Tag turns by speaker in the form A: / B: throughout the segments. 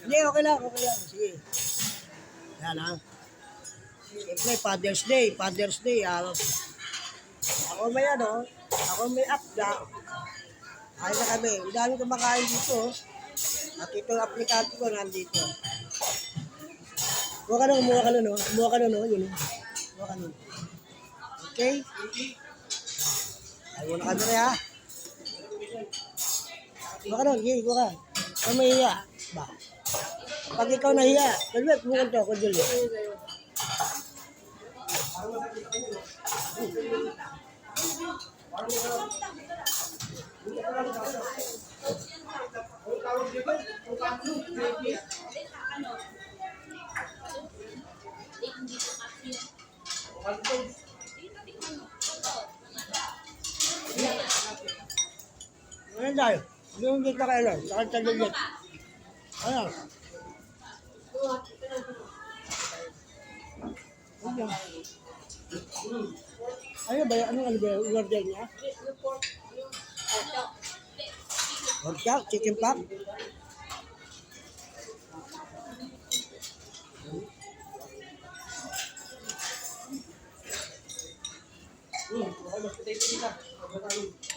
A: Hindi, okay lang, okay lang. Sige. Yan ha. Siyempre, Father's Day. Ako may ano, ako may upda. Kain na kami. Ang dami kumakain dito. At itong aplikante ko nandito. Kumuha ka nun, no? Kumuha ka nun, no? Yun, kumuha ka nun. Okay? Ayaw na kami ha. Kumuha ka nun, okay, kumuha ka. Kung mahiya, ba? Pag ikaw nahiya, Juliet, pumunta ako, Juliet. Ano tayo? Yung dito kayo lang, sakit sa Juliet. Ano? Ano ba? Ano ba? Order niya? Order? Chicken pack?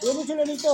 A: Huwag mo sila dito.